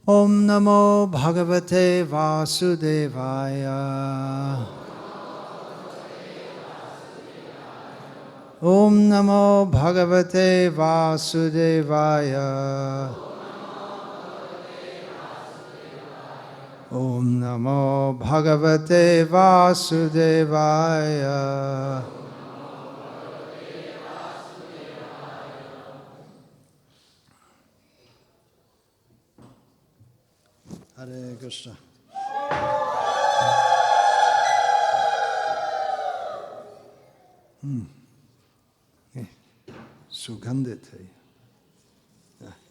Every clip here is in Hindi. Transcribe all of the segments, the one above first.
Om Namo Bhagavate Vasudevaya. Om Namo Bhagavate Vasudevaya. Om Namo Bhagavate Vasudevaya. Hare Krishna. सुगंधित है.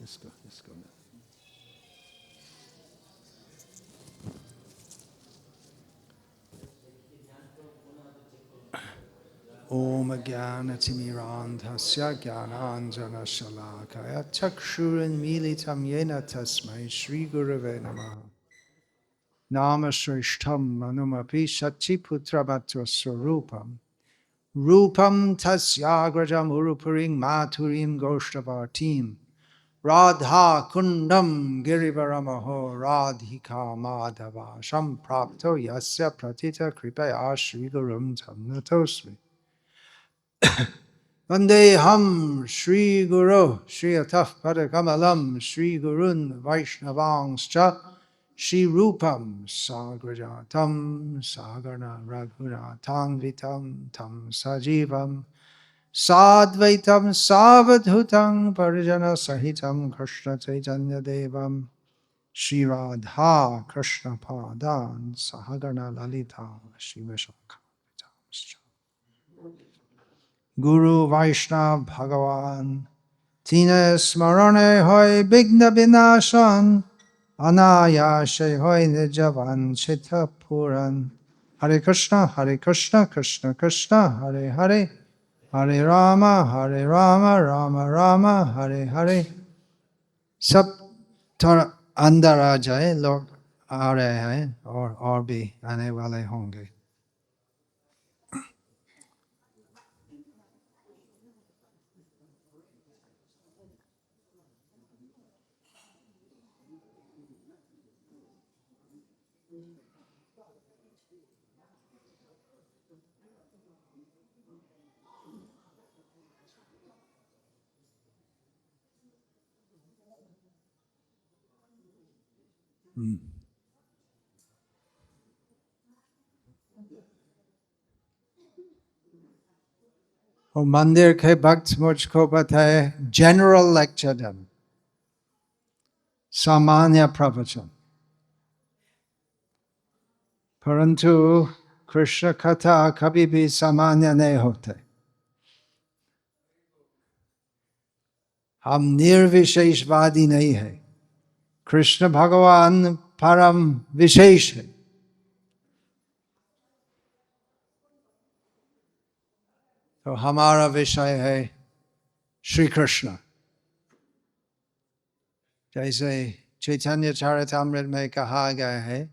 इसको ओम ज्ञानतिमिरान्धस्य ज्ञानाञ्जनशलाकया चक्षुरुन्मीलितं येन तस्मै श्रीगुरवे नमः. नामश्रेष्ठं मनुमपि शचीपुत्रवत्त्वस्वरूपं रूपं तस्याग्रजम् उरुपुरीं माथुरीं गोष्ठवाटीं राधा कुण्डं गिरिवरमहो राधिका माधवा सम्प्राप्तो यस्य प्रतितकृपया श्रीगुरुं तं नतोऽस्मि. Vandeham Shri Guru Shri Ataf Padakamalam Shri Gurun Vaishnavangscha Shri Rupam Sagrajatam Sagarna Raghunatam Vitam Tam Sajivam Sadvaitam Savadhutam Parijana Sahitam Krishna Chaitanya Devam Shri Radha Krishna Padan Sahagarna Lalita Shri Vishakha Guru Vaishnav Bhagavan Tina Smarane Hoy Bigna Binashan Anayashe Hoy Nijavan Chita Puran Hare Krishna Krishna Krishna Hare Hare Hare Rama Rama Rama Hare Hare. सब थोड़ा अंदर आ जाए, लोग आ रहे हैं और भी आने वाले होंगे. और मंदिर के भक्त मुझको बताए जनरल लेक्चर दें, सामान्य प्रवचन, परंतु कृष्ण कथा कभी भी सामान्य नहीं होते. हम निर्विशेषवादी नहीं है. कृष्ण भगवान परम विशेष है. तो हमारा विषय है श्री कृष्ण. जैसे चैतन्य चरितामृत में कहा गया है,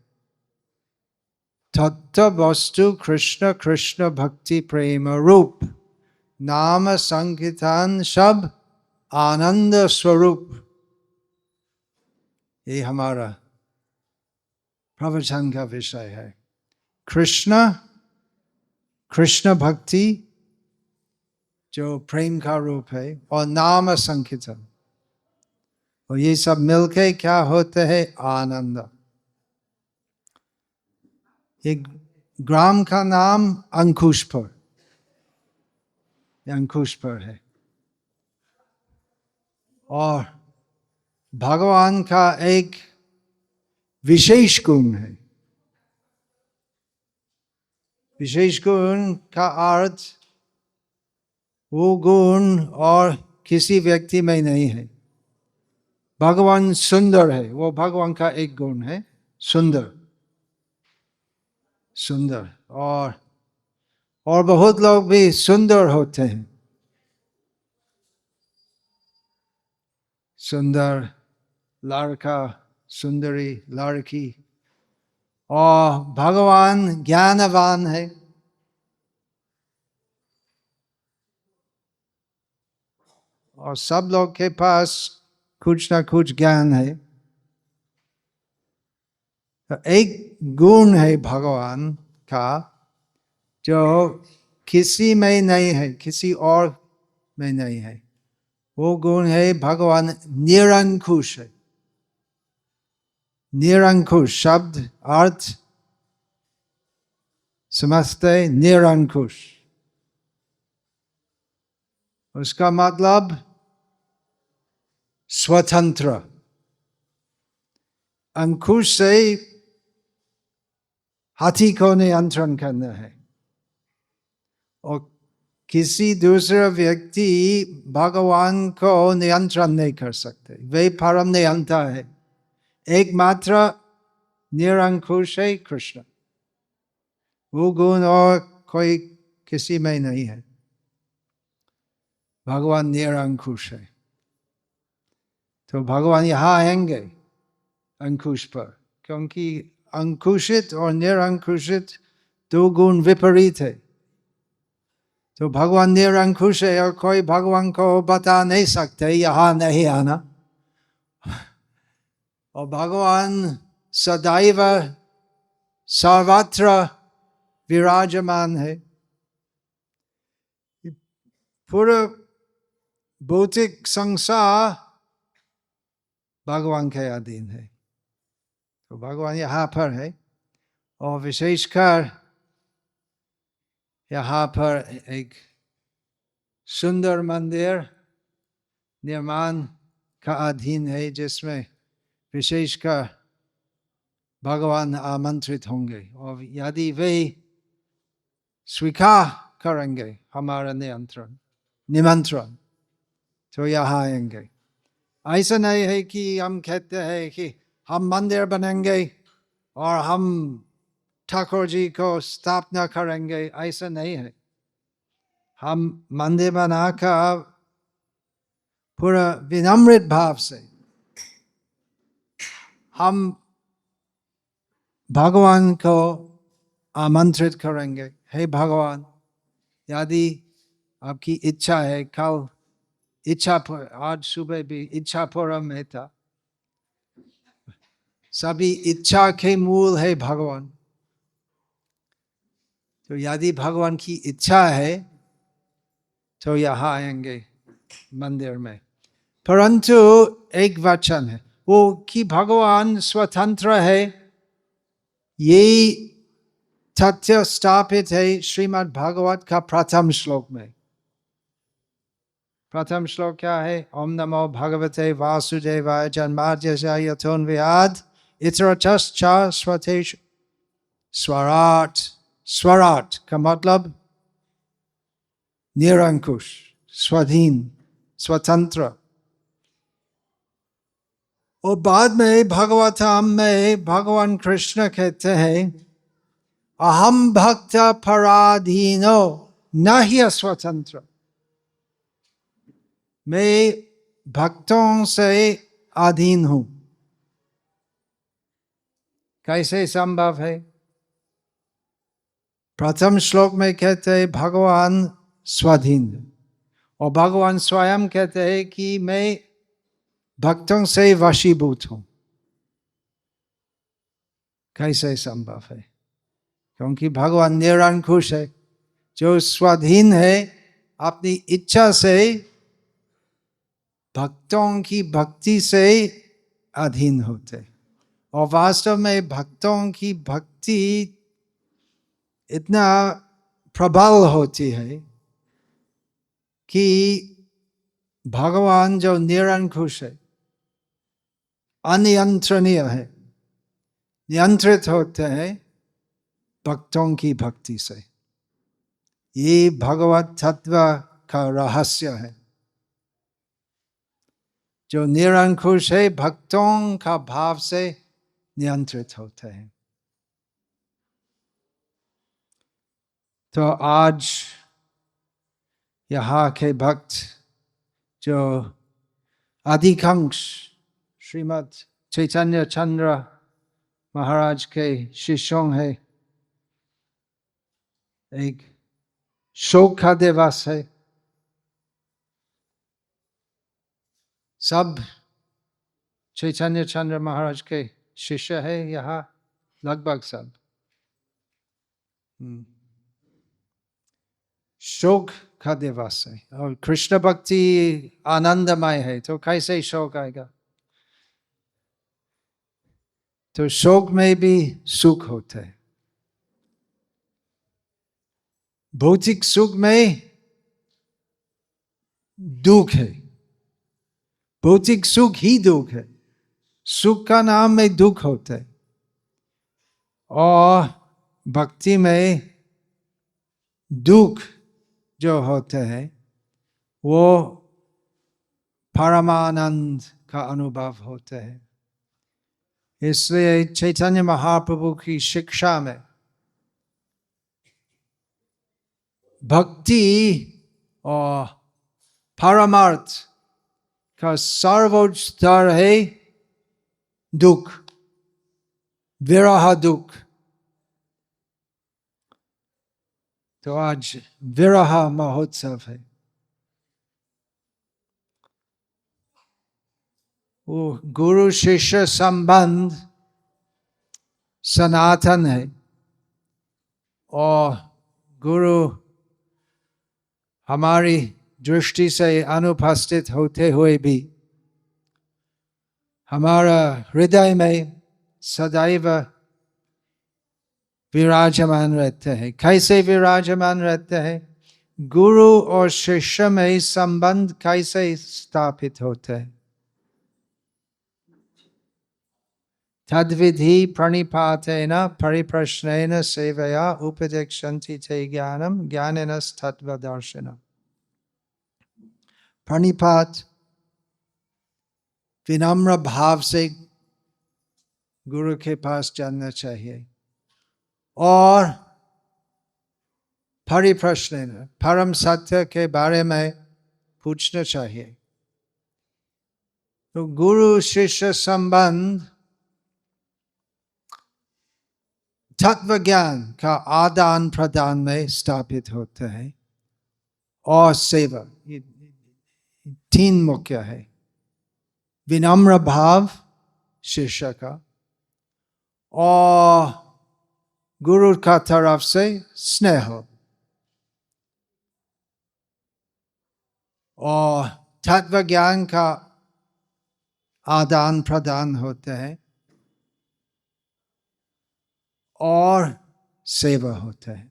तत्व वस्तु कृष्ण कृष्ण भक्ति प्रेम रूप नाम संकीर्तन सब आनंद स्वरूप. ये हमारा प्रवचन का विषय है. कृष्ण कृष्ण भक्ति जो प्रेम का रूप है और नाम संकीर्तन, और ये सब मिलके क्या होते हैं? आनंद. एक ग्राम का नाम अंकुशपुर, अंकुशपुर है. और भगवान का एक विशेष गुण है. विशेष गुण का अर्थ वो गुण और किसी व्यक्ति में नहीं है. भगवान सुंदर है, वो भगवान का एक गुण है, सुंदर. सुंदर और बहुत लोग भी सुंदर होते हैं. सुंदर लड़का, सुंदरी लड़की. और भगवान ज्ञानवान है. और सब लोग के पास कुछ ना कुछ ज्ञान है. एक गुण है भगवान का जो किसी में नहीं है, किसी और में नहीं है। वो गुण है भगवान निरंकुश है। निरंकुश शब्द अर्थ समझते? निरंकुश उसका मतलब स्वतंत्र। अंकुश से हाथी को नियंत्रण करना है, और किसी दूसरा व्यक्ति भगवान को नियंत्रण नहीं कर सकते। वे परम नियंता है। एकमात्र निरंकुश है कृष्ण। वो गुण और कोई किसी में नहीं है। भगवान निरंकुश है। तो भगवान यहाँ आएंगे अंकुश पर, क्योंकि अंकुशित और निरंकुशित दो गुण विपरीत है। तो भगवान निरंकुश है और कोई भगवान को बता नहीं सकते यहाँ नहीं आना। और भगवान सदैव सर्वत्र विराजमान है। पूरा भौतिक संसार भगवान के अधीन है। तो भगवान यहाँ पर है, और विशेषकर यहाँ पर एक सुंदर मंदिर निर्माण का अधीन है, जिसमें विशेषकर भगवान आमंत्रित होंगे। और यदि वे स्वीकार करेंगे हमारा निमंत्रण, तो यहाँ आएंगे। ऐसा नहीं है कि हम कहते हैं कि हम मंदिर बनेंगे और हम ठाकुर जी को स्थापना करेंगे। ऐसा नहीं है। हम मंदिर बनाकर पूरा विनम्रित भाव से हम भगवान को आमंत्रित करेंगे। हे भगवान, यदि आपकी इच्छा है, कल आज सुबह भी इच्छा पूर्वक में था। सभी इच्छा के मूल है भगवान। तो यदि भगवान की इच्छा है तो यहाँ आएंगे मंदिर में। परंतु एक वचन है वो कि भगवान स्वतंत्र है। ये तथ्य स्थापित है श्रीमद् भागवत का प्रथम श्लोक में। प्रथम श्लोक क्या है? ओम नमो भगवते वासुदेवाय जन्माद्यस्य यतोन्मयात् इतरतश्च स्वतेषु स्वराट। स्वराट का मतलब निरंकुश, स्वाधीन, स्वतंत्र। और बाद में भागवतम में भगवान कृष्ण कहते हैं अहम भक्त पराधीनो न ही स्वतंत्र। मैं भक्तों से अधीन हूं। कैसे संभव है? प्रथम श्लोक में कहते हैं भगवान स्वाधीन, और भगवान स्वयं कहते हैं कि मैं भक्तों से वशीभूत हूं। कैसे संभव है? क्योंकि भगवान निरंकुश है। जो स्वाधीन है अपनी इच्छा से भक्तों की भक्ति से अधीन होते। और वास्तव में भक्तों की भक्ति इतना प्रबल होती है कि भगवान जो निरंकुश है, अनियंत्रणीय है, नियंत्रित होते हैं भक्तों की भक्ति से। ये भगवत तत्व का रहस्य है। जो निरंकुश है भक्तों का भाव से नियंत्रित होते हैं। तो आज यहाँ के भक्त जो अधिकांश श्रीमद् चैतन्य चंद्र महाराज के शिष्यों है, एक शोक का दिवस है। सब चैतन्य चंद्र महाराज के शिष्य है यहाँ। लगभग सब। शोक का दिवस है और कृष्ण भक्ति आनंदमय है, तो कैसे शोक आएगा? तो शोक में भी सुख होता है। भौतिक सुख में दुख है, भौतिक सुख ही दुख है, सुख का नाम में दुख होता है। और भक्ति में दुख जो होते हैं वो परमानंद का अनुभव होता है। इसलिए चैतन्य महाप्रभु की शिक्षा में भक्ति और परमार्थ का सर्वोच्च स्तर है दुख, विरह दुख। तो आज विरह महोत्सव है। वो गुरु शिष्य संबंध सनातन है और गुरु हमारी दृष्टि से अनुपस्थित होते हुए भी हमारा हृदय में सदैव विराजमान रहते हैं। कैसे विराजमान रहते हैं? गुरु और शिष्य में संबंध कैसे स्थापित होते हैं? तद्विधि प्रणिपातेन परिप्रश्नेन सेवया उपदेक्षन्ति ते ज्ञानम ज्ञानेनस्तत्त्वदर्शिनः। प्रणिपात विनम्र भाव से गुरु के पास जाना चाहिए और परिप्रश्न परम सत्य के बारे में पूछना चाहिए। तो गुरु शिष्य संबंध तत्व ज्ञान का आदान प्रदान में स्थापित होता है और सेवा, ये तीन मुख्य है। विनम्र भाव शिष्य का और गुरु का तरफ से स्नेह और तत्व ज्ञान का आदान प्रदान होता है और सेवा होता है।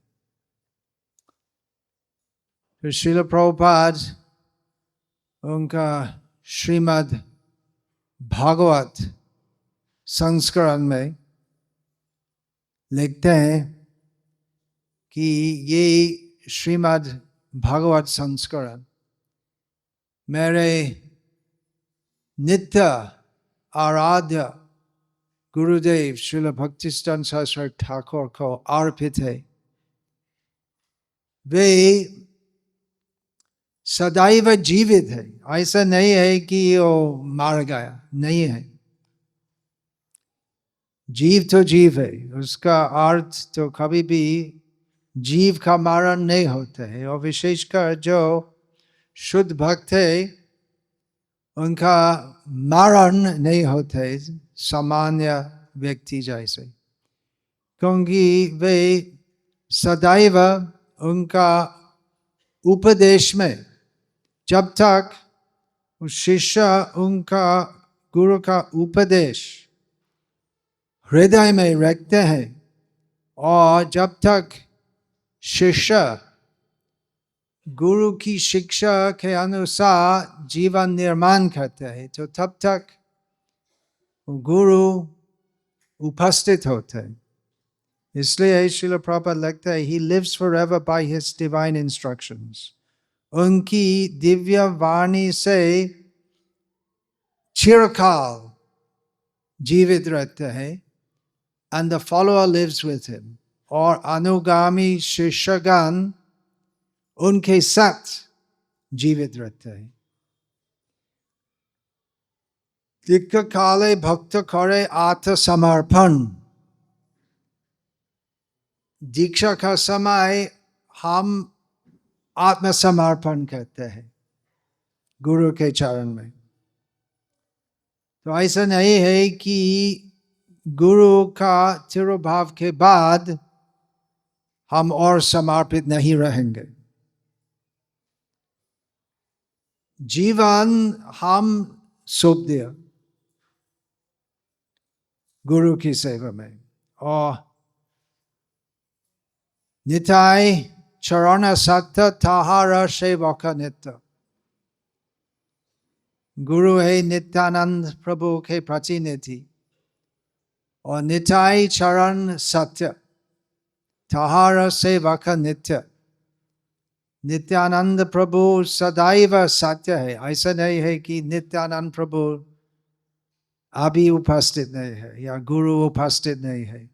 तो श्रील प्रभुपाद उनका श्रीमद् भागवत संस्करण में लिखते हैं कि ये श्रीमद् भागवत संस्करण मेरे नित्य आराध्य गुरुदेव श्रील भक्तिसिद्धांत सरस्वती ठाकुर को अर्पित है। वे सदैव जीवित है, ऐसा नहीं है कि वो मार गया, नहीं है। जीव तो जीव है, उसका अर्थ तो कभी भी जीव का मरण नहीं होता है। और विशेषकर जो शुद्ध भक्त है उनका मरण नहीं होता है सामान्य व्यक्ति जैसे, क्योंकि वे सदैव उनका उपदेश में जब तक शिष्य उनका गुरु का उपदेश हृदय में रखते हैं और जब तक शिष्य गुरु की शिक्षा के अनुसार जीवन निर्माण करते हैं, तो तब तक गुरु उपस्थित होते हैं। इसलिए श्रील प्रभुपाद लगता है he lives forever by his divine instructions। उनकी दिव्य वाणी से चिरकाल जीवित रहते हैं and the follower lives with him। और अनुगामी शिष्यगण उनके साथ जीवित रहते हैं। दीक्षा काले भक्त करे आत्मसमर्पण। दीक्षा का समय हम आत्मसमर्पण करते हैं गुरु के चरण में। तो ऐसा नहीं है कि गुरु का तिरुभाव के बाद हम और समर्पित नहीं रहेंगे। जीवन हम सौंप दिया गुरु की सेवा में, और निताय चरण सत्य ताहार सेवक नित्य। गुरु है नित्यानंद प्रभु के प्रतिनिधि, और निताय चरण सत्य ताहार सेवक नित्य। नित्यानंद प्रभु सदैव सत्य है, ऐसा नहीं है कि नित्यानंद प्रभु अभी उपस्थित नहीं है या गुरु उपस्थित नहीं है।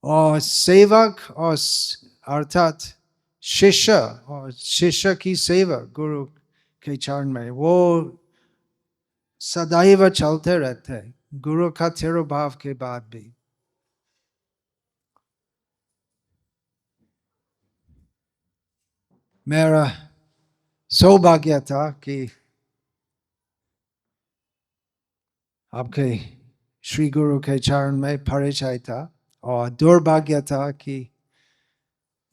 और सेवक और अर्थात शिष्य, और शिष्य की सेवा गुरु के चरण में वो सदैव चलते रहते हैं, गुरु का तिरुभाव के बाद भी। मेरा सौभाग्य था कि आपके श्री गुरु के चरण में परिचय था, और दुर्भाग्य था कि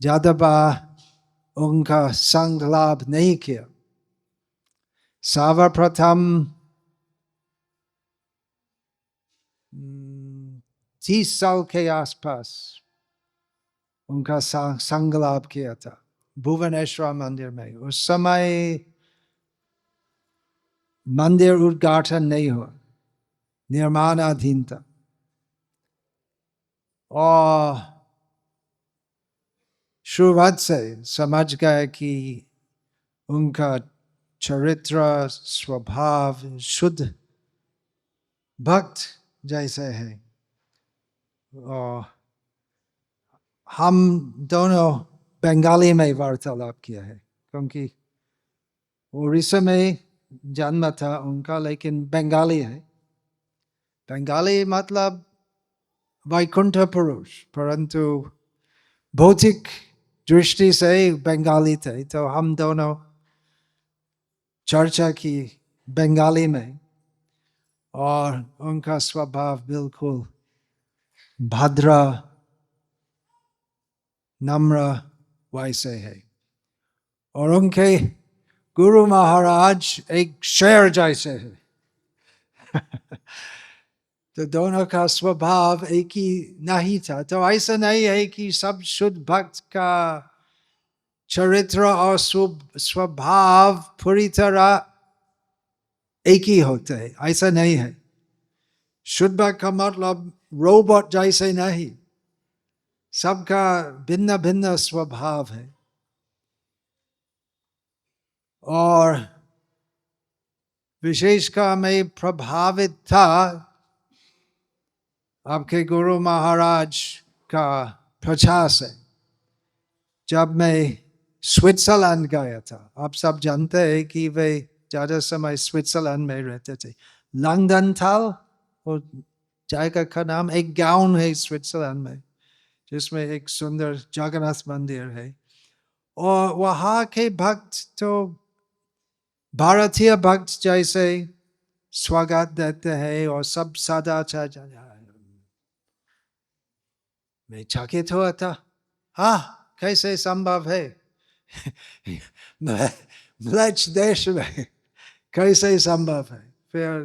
ज्यादा बार उनका संग लाभ नहीं किया। सर्वप्रथम 30 साल के आसपास उनका संग लाभ किया था भुवनेश्वर मंदिर में। उस समय मंदिर उद्घाटन नहीं हुआ, निर्माणाधीन था, और शुरुआत से समझ गए कि उनका चरित्र स्वभाव शुद्ध भक्त जैसे है। और हम दोनों बंगाली में वार्तालाप किया है, क्योंकि उड़ीसा में जन्म था उनका, लेकिन बंगाली है। बंगाली मतलब वैकुंठ पुरुष, परंतु भौतिक दृष्टि से बंगाली थे। तो हम दोनों चर्चा की बंगाली में, और उनका स्वभाव बिल्कुल भद्र नम्र वैसे है। और उनके गुरु महाराज एक शेर जैसे है। तो दोनों का स्वभाव एक ही नहीं था। तो ऐसा नहीं है कि सब शुद्ध भक्त का चरित्र और स्वभाव पूरी तरह एक ही होते हैं, ऐसा नहीं है। शुद्ध भक्त का मतलब रोबोट जैसे नहीं, सबका भिन्न भिन्न स्वभाव है। और विशेषकर मैं प्रभावित था आपके गुरु महाराज का प्रचार से, जब मैं स्विट्जरलैंड गया था। आप सब जानते हैं कि वे ज्यादा समय स्विट्जरलैंड में रहते थे। लंगडनथाल वो जगह का नाम, एक गांव है स्विट्जरलैंड में जिसमें एक सुंदर जगन्नाथ मंदिर है। और वहाँ के भक्त तो भारतीय भक्त जैसे स्वागत देते हैं और सब सदाचार। मैं चकित हुआ था, हाँ कैसे संभव है म्लेच्छ देश में कैसे संभव है। फिर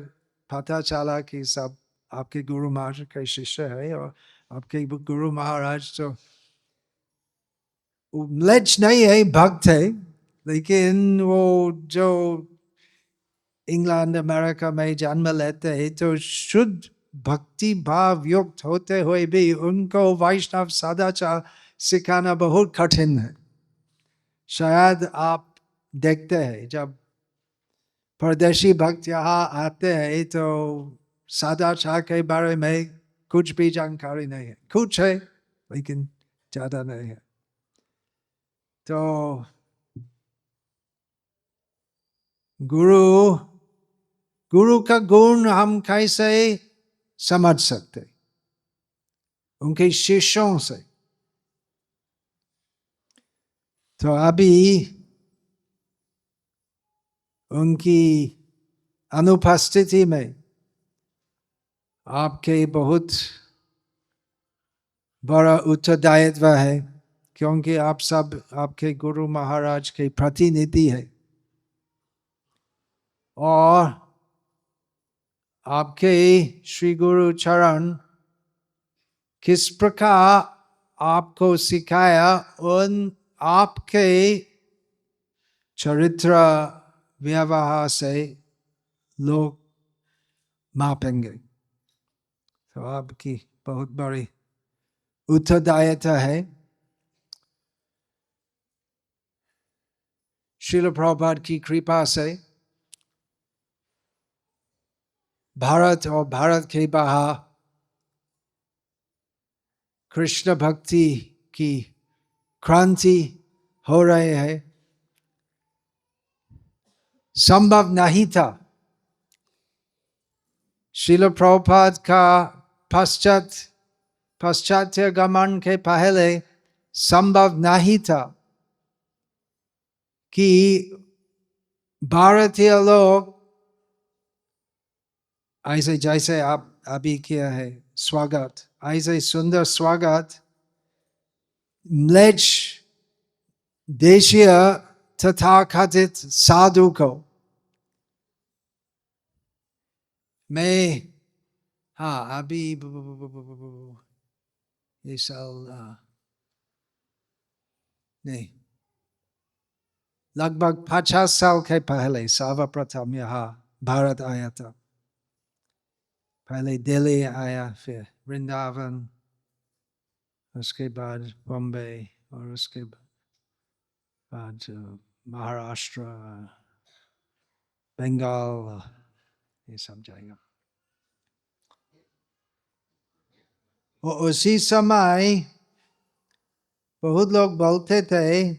पता चला कि सब आपके गुरु महाराज के शिष्य है, और आपके गुरु महाराज तो म्लेच्छ नहीं है, भक्त है, लेकिन वो जो इंग्लैंड अमेरिका में जन्म लेते हैं तो शुद्ध भक्ति भाव युक्त होते हुए भी उनको वैष्णव सदाचार सिखाना बहुत कठिन है। शायद आप देखते हैं जब परदेशी भक्त यहाँ आते हैं तो सदाचार के बारे में कुछ भी जानकारी नहीं है, कुछ है लेकिन ज्यादा नहीं है। तो गुरु का गुण हम कैसे समझ सकते? उनके शिष्यों से। तो अभी उनकी अनुपस्थिति में आपके बहुत बड़ा उत्तरदायित्व है, क्योंकि आप सब आपके गुरु महाराज के प्रतिनिधि है और आपके श्री गुरु चरण किस प्रकार आपको सिखाया उन आपके चरित्र व्यवहार से लोग मापेंगे। तो आपकी बहुत बड़ी उत्तरदायित्व है। श्रील प्रभुपाद की कृपा से भारत और भारत के बाहर कृष्ण भक्ति की क्रांति हो रहे हैं। संभव नहीं था श्रील प्रभुपाद का पाश्चात्य गमन के पहले संभव नहीं था कि भारतीय लोग ऐसे जैसे आप अभी किया है स्वागत, ऐसे सुंदर स्वागत म्लेच्छ देशीय तथाकथित साधु को मैं अभी ये साल नहीं, लगभग 50 साल के पहले सर्वप्रथम यहाँ भारत आया था। पहले दिल्ली आया, फिर वृंदावन, उसके बाद बॉम्बे और उसके बाद महाराष्ट्र, बंगाल, ये सब जाएगा। और उसी समय बहुत लोग बोलते थे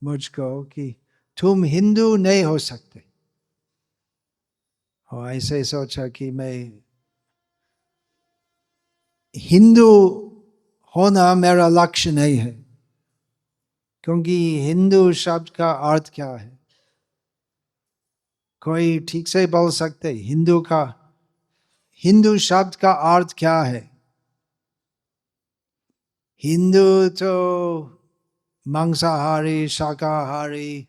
मुझको कि तुम हिंदू नहीं हो सकते। और ऐसे सोचा कि मैं हिंदू होना मेरा लक्ष्य नहीं है, क्योंकि हिंदू शब्द का अर्थ क्या है? कोई ठीक से बोल सकते हिंदू शब्द का अर्थ क्या है? हिंदू तो मांसाहारी, शाकाहारी,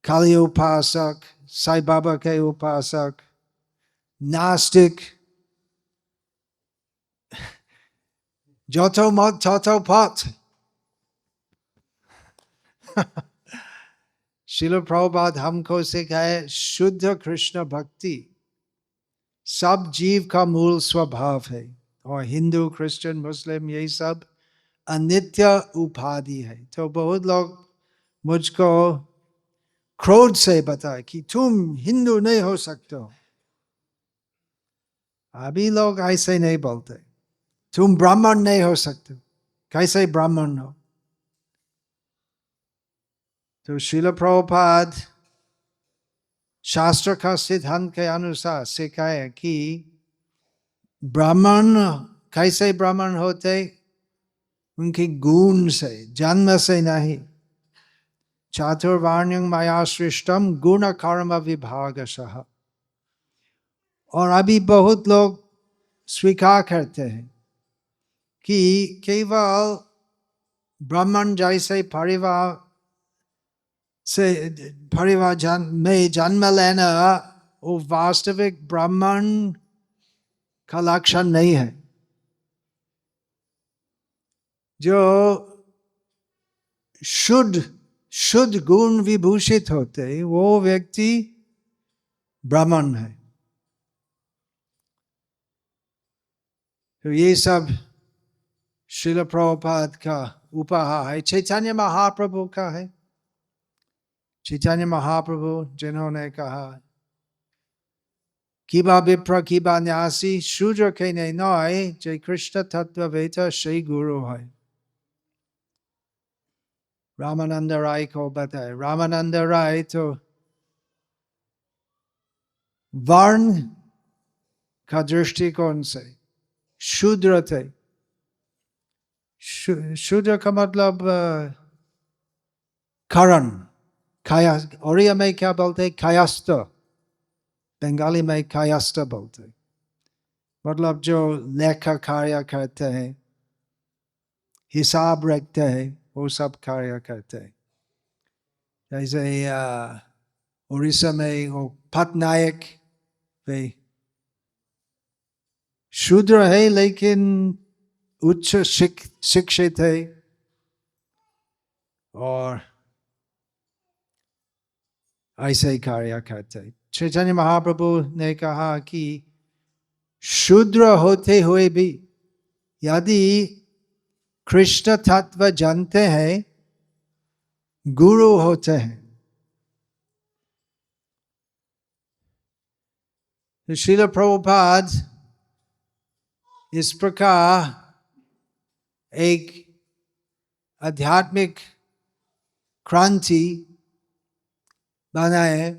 काली उपासक, साई बाबा के उपासक, नास्तिक, जोतो मत तोतो पथ। श्रील प्रभुपाद हमको सिखाए शुद्ध कृष्ण भक्ति सब जीव का मूल स्वभाव है, और हिंदू, क्रिश्चियन, मुस्लिम ये सब अनित्य उपाधि है। तो बहुत लोग मुझको क्रोध से बताए कि तुम हिंदू नहीं हो सकते हो। अभी लोग ऐसे नहीं बोलते, तुम ब्राह्मण नहीं हो सकते, कैसे ब्राह्मण हो? तो श्रील प्रभुपाद शास्त्र का सिद्धांत के अनुसार सिखाए कि ब्राह्मण कैसे ब्राह्मण होते? उनके गुण से, जन्म से नहीं। चातुर्वर्ण्यं मया सृष्टम गुण कर्म विभागशः। और अभी बहुत लोग स्वीकार करते हैं कि केवल ब्राह्मण जैसे परिवार में जन्म लेना वो वास्तविक ब्राह्मण का लक्षण नहीं है। जो शुद्ध गुण विभूषित होते वो व्यक्ति ब्राह्मण है। तो ये सब श्रील प्रभुपाद का उपहार है, चैतन्य महाप्रभु का है। चैतन्य महाप्रभु जिन्होंने कहा किबा विप्र किबा न्यासी शूद्र के नहीं नय, जय कृष्ण तत्ववेता श्री गुरु है। रामानंद राय को बताए। रामानंद राय तो वर्ण का दृष्टिकोण से शूद्र थे। शूद्र का मतलब करण, ओड़िया में क्या बोलते? कायस्थ, बंगाली में कायस्थ बोलते। मतलब जो लेखा कार्य करते हैं, हिसाब रखते हैं, वो सब कार्य करते हैं। जैसे उड़ीसा में वो पटनायक वे शूद्र है लेकिन उच्च शिक्षित है, और ऐसे ही कार्य करते हैं। चैतन्य महाप्रभु ने कहा कि शूद्र होते हुए भी यदि कृष्ण तत्व जानते हैं, गुरु होते हैं। तो श्रील प्रभुपाद इस प्रकार एक आध्यात्मिक क्रांति बनाए।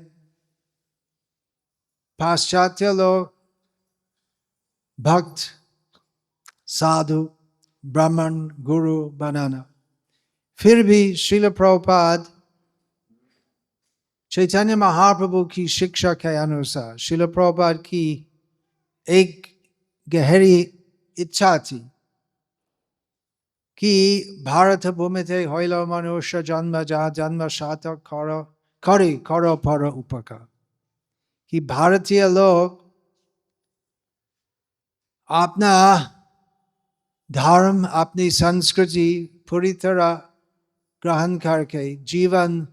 पाश्चात्य लोग भक्त, साधु, ब्राह्मण, गुरु बनाना, फिर भी श्रील प्रभुपाद चैतन्य महाप्रभु की शिक्षा के अनुसार, श्रील प्रभुपाद की एक गहरी इच्छा थी कि भारत भूमिते हईल मनुष्य जन्म, जहाँ जन्म सार्थक करो पर उपकार, कि भारतीय लोग अपना धर्म, अपनी संस्कृति पूरी तरह ग्रहण करके जीवन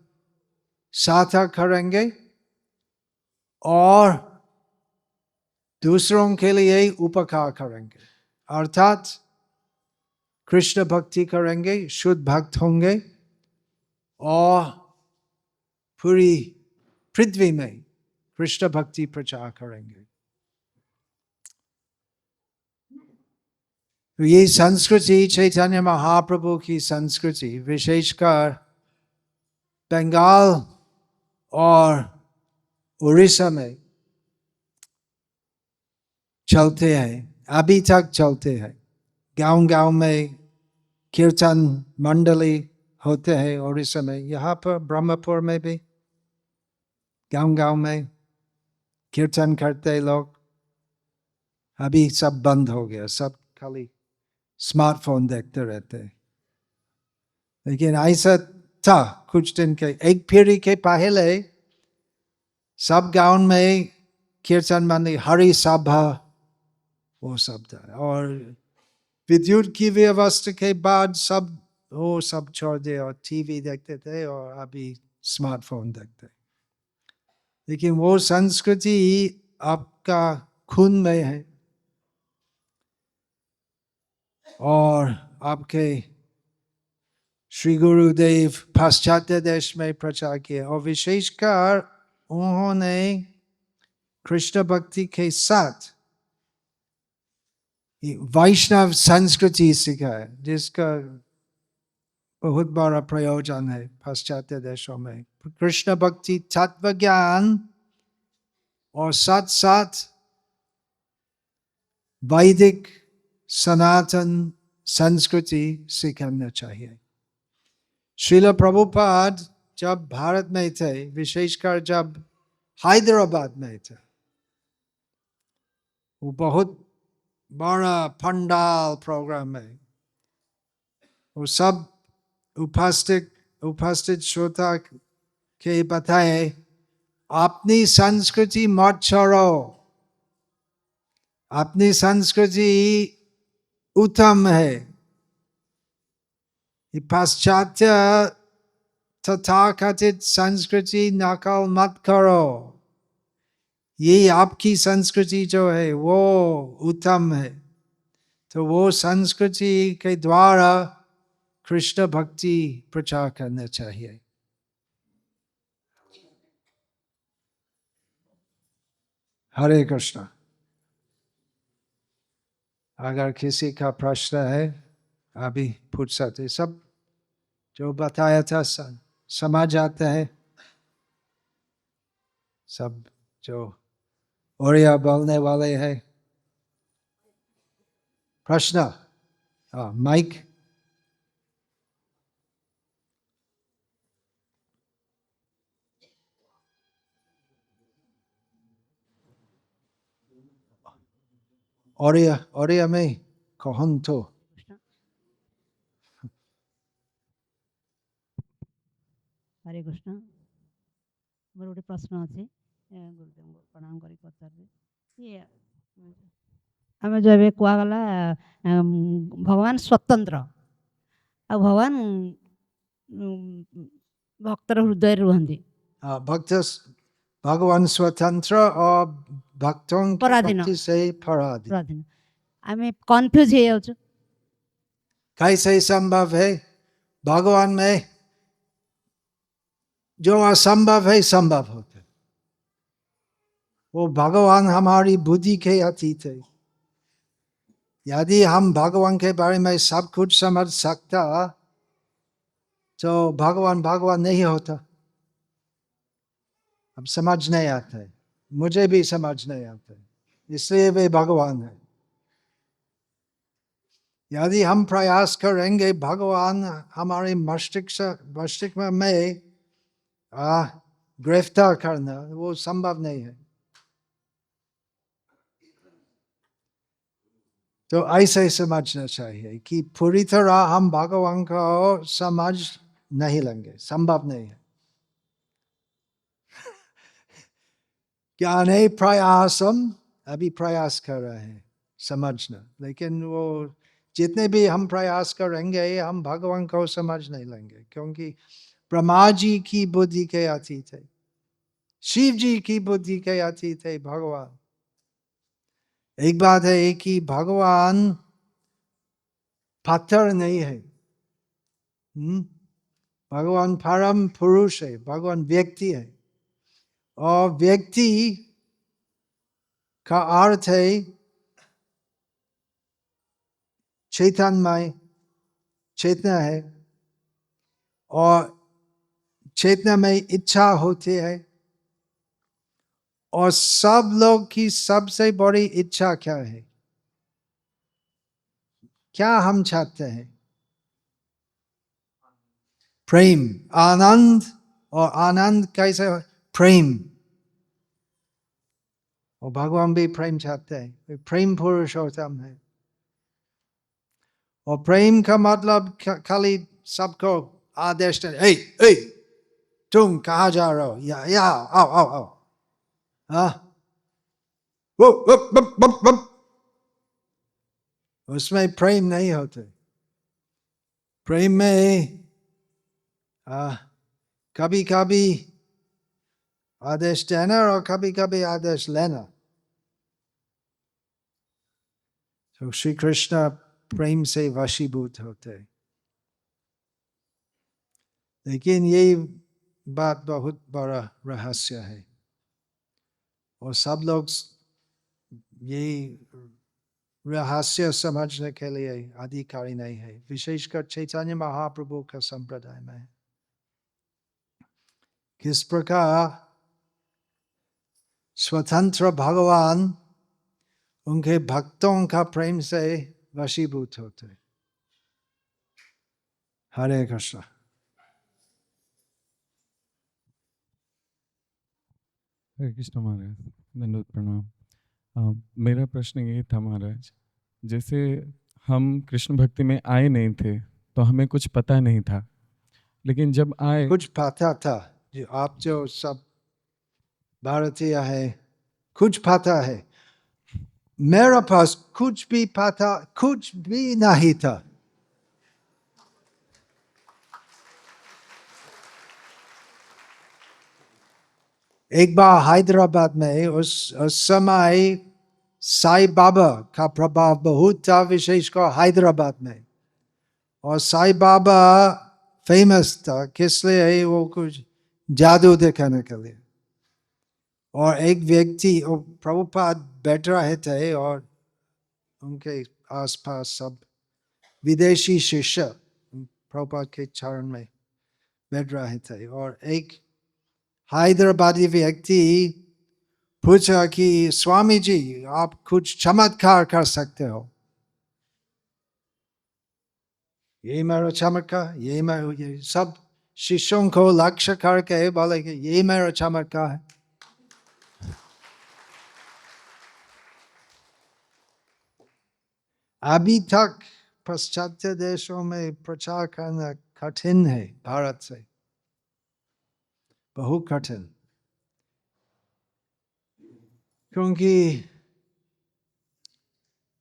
सार्थक करेंगे और दूसरों के लिए उपकार करेंगे, अर्थात कृष्ण भक्ति करेंगे, शुद्ध भक्त होंगे और पूरी पृथ्वी में कृष्ण भक्ति प्रचार करेंगे। तो ये संस्कृति चैतन्य महाप्रभु की संस्कृति विशेषकर बंगाल और उड़ीसा में चलते हैं, अभी तक चलते हैं। गांव गांव में कीर्तन मंडली होते हैं उड़ीसा में, यहाँ पर ब्रह्मपुर में भी गांव गांव में कीर्तन करते लोग। अभी सब बंद हो गया, सब खाली स्मार्टफोन देखते रहते हैं। लेकिन ऐसा था कुछ दिन के, एक पीढ़ी के पहले सब गांव में कीर्तन मंडली, हरि सभा, वो सब था। और विद्युत की व्यवस्था के बाद सब वो सब छोड़ दिए और टीवी देखते थे और अभी स्मार्टफोन देखते। लेकिन वो संस्कृति आपका खून में है और आपके श्री गुरुदेव पाश्चात्य देश में प्रचार किया, और विशेषकर उन्होंने कृष्ण भक्ति के साथ वैष्णव संस्कृति सिखाया, जिसका बहुत बड़ा प्रयोजन है पाश्चात्य देशों में। कृष्ण भक्ति, तत्व ज्ञान और साथ साथ वैदिक सनातन संस्कृति सिखाना चाहिए। श्रील प्रभुपाद जब भारत में थे, विशेषकर जब हैदराबाद में थे, वो बहुत बड़ा पंडाल प्रोग्राम है, वो सब उपस्थित श्रोता के बताए, अपनी संस्कृति मत छोड़ो, अपनी संस्कृति उत्तम है, पाश्चात्य तथाकथित संस्कृति नकल मत करो, ये आपकी संस्कृति जो है वो उत्तम है। तो वो संस्कृति के द्वारा कृष्ण भक्ति प्रचार करना चाहिए। हरे कृष्ण। अगर किसी का प्रश्न है अभी पूछ सकते, सब जो बताया था समझ आता है, सब जो ओरिया बोलने वाले हैं। प्रश्न, माइक। ओरिया में कहंतो। हरे कृष्ण मोर गोटे प्रश्न अच्छे गुरुदेव प्रणाम करी पचारे ये आम जो ए कहगला भगवान स्वतंत्र आ भगवान भक्तर हृदय रुहंती भक्त भगवान स्वतंत्र और भक्तों की पराधीन भक्ति से पराधीन। पराधीन आम कन्फ्यूज हो जाऊँ कैसे संभव है? भगवान में जो असंभव है संभव होता है। वो भगवान हमारी बुद्धि के अतीत है। यदि हम भगवान के बारे में सब कुछ समझ सकता तो भगवान भगवान नहीं होता। अब समझ नहीं आता है, मुझे भी समझ नहीं आता है, इसलिए वे भगवान है। यदि हम प्रयास करेंगे भगवान हमारे मस्तिष्क में गिरफ्तार करना, वो संभव नहीं है। तो ऐसे समझना चाहिए कि पूरी तरह हम भगवान को समझ नहीं लेंगे, संभव नहीं है। ज्ञाने प्रयासम, अभी प्रयास कर रहे हैं समझना, लेकिन वो जितने भी हम प्रयास करेंगे हम भगवान को समझ नहीं लेंगे, क्योंकि ब्रह्मा जी की बुद्धि के अतीत है, शिव जी की बुद्धि के अतीत है भगवान। एक बात है कि भगवान पत्थर नहीं है, भगवान परम पुरुष है, भगवान व्यक्ति है। और व्यक्ति का अर्थ है चैतन्यमय, चेतना है, और चेतना में इच्छा होती है। और सब लोग की सबसे बड़ी इच्छा क्या है? क्या हम चाहते हैं? प्रेम, आनंद। और आनंद कैसे? प्रेम। और भगवान भी प्रेम चाहते हैं, प्रेम पुरुषोत्तम है। और प्रेम का मतलब खाली सबको आदेश देना, ए तुम कहाँ जा रहे हो, या आओ आओ आओ, वो उसमें प्रेम नहीं होते। प्रेम में कभी कभी आदेश देना और कभी कभी आदेश लेना। तो श्री कृष्ण प्रेम से वशीभूत होते। लेकिन ये बात बहुत बड़ा रहस्य है, और सब लोग ये रहस्य समझने के लिए अधिकारी नहीं है, विशेषकर चैतन्य महाप्रभु का संप्रदाय में। किस प्रकार स्वतंत्र भगवान उनके भक्तों का प्रेम से वशीभूत होते। हरे कृष्ण। हरे कृष्ण महाराज, दंडवत प्रणाम। मेरा प्रश्न ये था महाराज, जैसे हम कृष्ण भक्ति में आए नहीं थे तो हमें कुछ पता नहीं था, लेकिन जब आए कुछ पता था। जो आप जो सब भारतीय है, कुछ पता है। मेरे पास कुछ भी पता कुछ भी नहीं था। एक बार हैदराबाद में उस समय साईं बाबा का प्रभाव बहुत था, विशेषकर हैदराबाद में। और साईं बाबा फेमस था किस लिए? वो कुछ जादू दिखाने के लिए। और एक व्यक्ति, प्रभुपाद बैठ रहे थे और उनके आसपास सब विदेशी शिष्य प्रभुपाद के चरण में बैठ रहे थे। और एक हैदराबादी व्यक्ति पूछा कि स्वामी जी आप कुछ चमत्कार कर सकते हो? ये मेरा चमत्कार, ये सब शिष्यों को लक्ष्य करके बोले कि ये मेरा चमत्कार है। अभी तक पाश्चात्य देशों में प्रचार करना कठिन है, भारत से बहुत कठिन, क्योंकि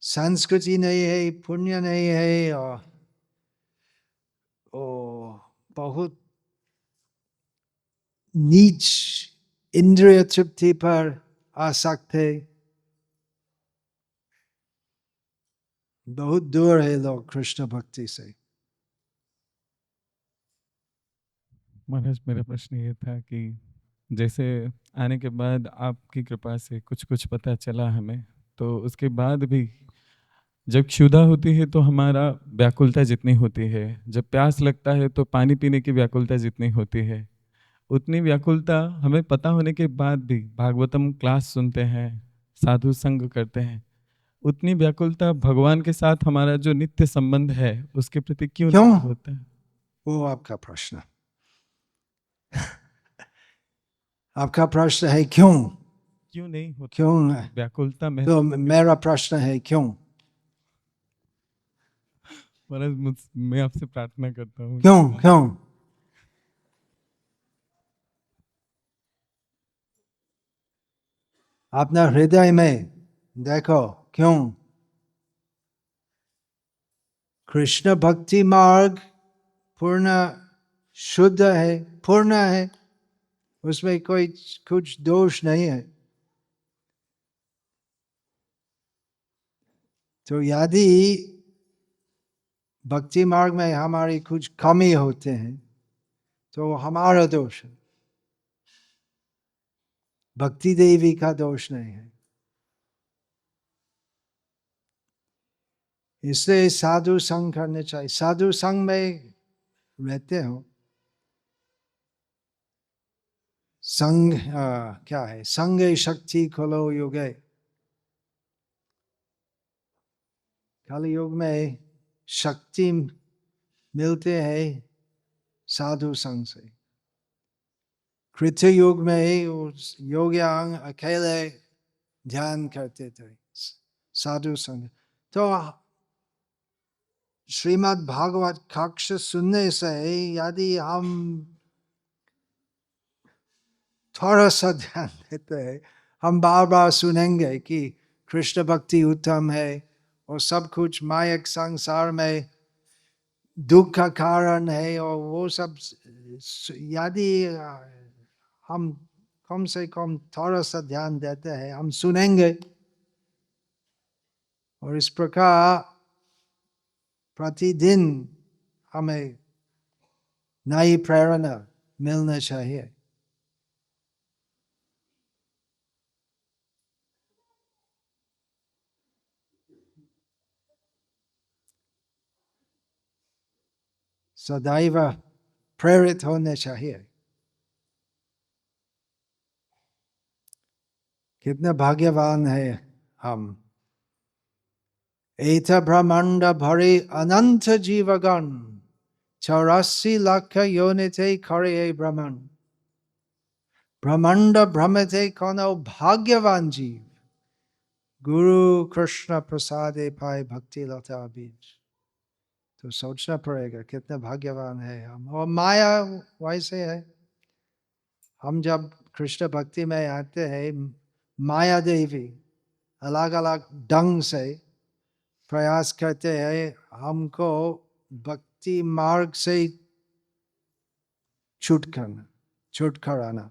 संस्कृति नहीं है, पुण्य नहीं है, और बहुत नीच इंद्रिय तृप्ति पर आसक्त है, बहुत दूर है लोग कृष्ण भक्ति से। महाराज, मेरा प्रश्न ये था कि जैसे आने के बाद आपकी कृपा से कुछ कुछ पता चला हमें, तो उसके बाद भी जब क्षुधा होती है तो हमारा व्याकुलता जितनी होती है, जब प्यास लगता है तो पानी पीने की व्याकुलता जितनी होती है, उतनी व्याकुलता हमें पता होने के बाद भी भागवतम क्लास सुनते हैं, साधु संग करते हैं, उतनी व्याकुलता भगवान के साथ हमारा जो नित्य संबंध है उसके प्रति क्यों नहीं होता है? वो आपका प्रश्न। आपका प्रश्न है क्यों नहीं होता? क्यों व्याकुलता में तो मेरा प्रश्न है क्यों? महाराज, मैं आपसे प्रार्थना करता हूँ। क्यों? अपना हृदय में देखो क्यों। कृष्ण भक्ति मार्ग पूर्ण शुद्ध है, पूर्ण है, उसमें कोई कुछ दोष नहीं है। तो यदि भक्ति मार्ग में हमारी कुछ कमी होते हैं तो हमारा दोष है, भक्ति देवी का दोष नहीं है। इसलिए साधु संग करने चाहिए। साधु संग में रहते हो, संग क्या है? संगे शक्ति खोलो युगे। कलि युग में शक्ति मिलते हैं साधु संग से। कृत्य युग में उस योग्यांग अकेले ध्यान करते थे, साधु संग। तो श्रीमद् भागवत कक्ष सुनने से यदि हम थोड़ा सा ध्यान देते हैं, हम बार बार सुनेंगे कि कृष्ण भक्ति उत्तम है और सब कुछ मायक संसार में दुख का कारण है, और वो सब यदि हम कम से कम थोड़ा सा ध्यान देते हैं, हम सुनेंगे, और इस प्रकार प्रतिदिन हमें नई प्रेरणा मिलना चाहिए। सदैव प्रेरित होने चाहिए। कितने भाग्यवान है हम। एत ब्रह्मांड भरे अनंत जीवगण, 84 लाख योनिते करे ब्रह्मांड। ब्रह्मांड भ्रमते कोनो भाग्यवान जीव, गुरु कृष्ण प्रसादे पाए भक्ति लता बीज। तो सोचना पड़ेगा कितने भाग्यवान है हम। और माया वैसे है, हम जब कृष्ण भक्ति में आते हैं, माया देवी अलग अलग ढंग से प्रयास करते हैं हमको भक्ति मार्ग से छूट कराना।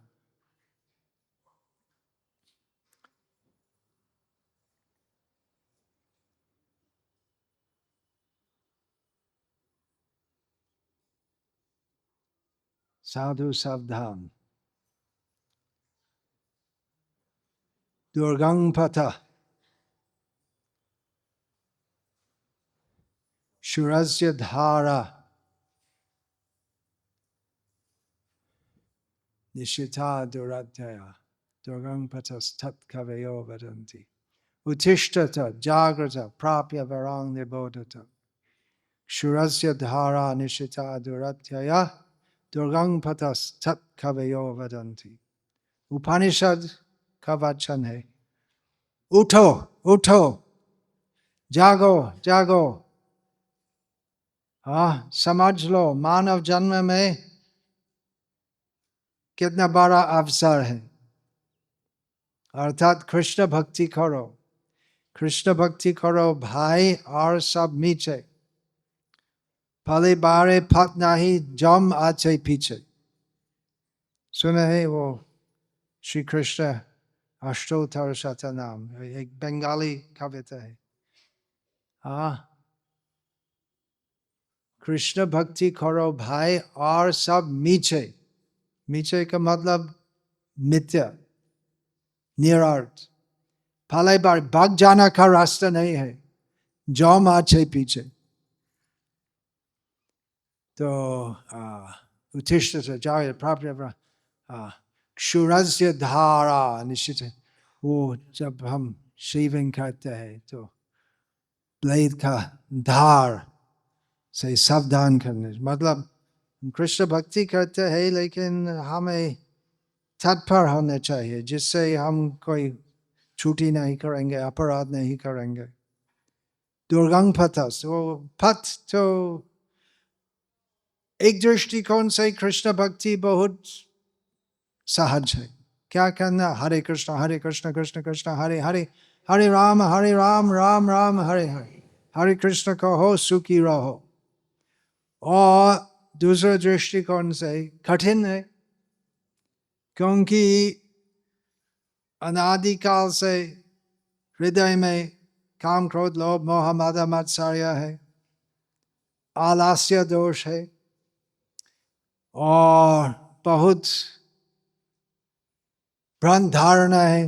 साधु सावधान। दुर्गं पथ शूरस्य धारा, निशिता दुराध्याया, दुर्गं पथस्तत् कवयो वदन्ति। उत्तिष्ठत जाग्रत प्राप्य वरां निबोधत, शूरस्य धारा निशिता दुराध्याया, दुर्गं पथस्तत् कवयो वदन्ति। उपनिषद का वचन है, उठो उठो, जागो जागो, हाँ समझ लो मानव जन्म में कितना बड़ा अवसर है। अर्थात कृष्ण भक्ति करो, कृष्ण भक्ति करो भाई, और सब नीचे भले बारे पत नहीं जम आचे पीछे। सुना है वो श्री कृष्ण अष्टोत्तर शतनाम, एक बंगाली कविता है। हाँ, कृष्ण भक्ति करो भाई और सब नीचे, नीचे का मतलब मिथ्या, निरर्थ, भले बार भाग जाना का रास्ता नहीं है, जम आचे पीछे। तो उत्तिष्ठत जागृत प्राप्त क्षुरस्य धारा निश्चित है। वो जब हम शेविंग करते हैं तो ब्लेड का धार से सावधान करने, मतलब कृष्ण भक्ति करते हैं लेकिन हमें तत्पर होने चाहिए, जिससे हम कोई छुट्टी नहीं करेंगे, अपराध नहीं करेंगे। दुर्गंग पथस, वो पथ तो एक दृष्टिकोण से कृष्ण भक्ति बहुत सहज है। क्या करना, हरे कृष्ण कृष्ण कृष्ण हरे हरे, हरे राम राम राम हरे हरे, हरे कृष्ण कहो सुखी रहो। और दूसरा दृष्टिकोण से कठिन है, क्योंकि अनादिकाल से हृदय में काम क्रोध लोभ मोह मद मत्सर्य है, आलस्य दोष है, और बहुत भ्रम धारणा है।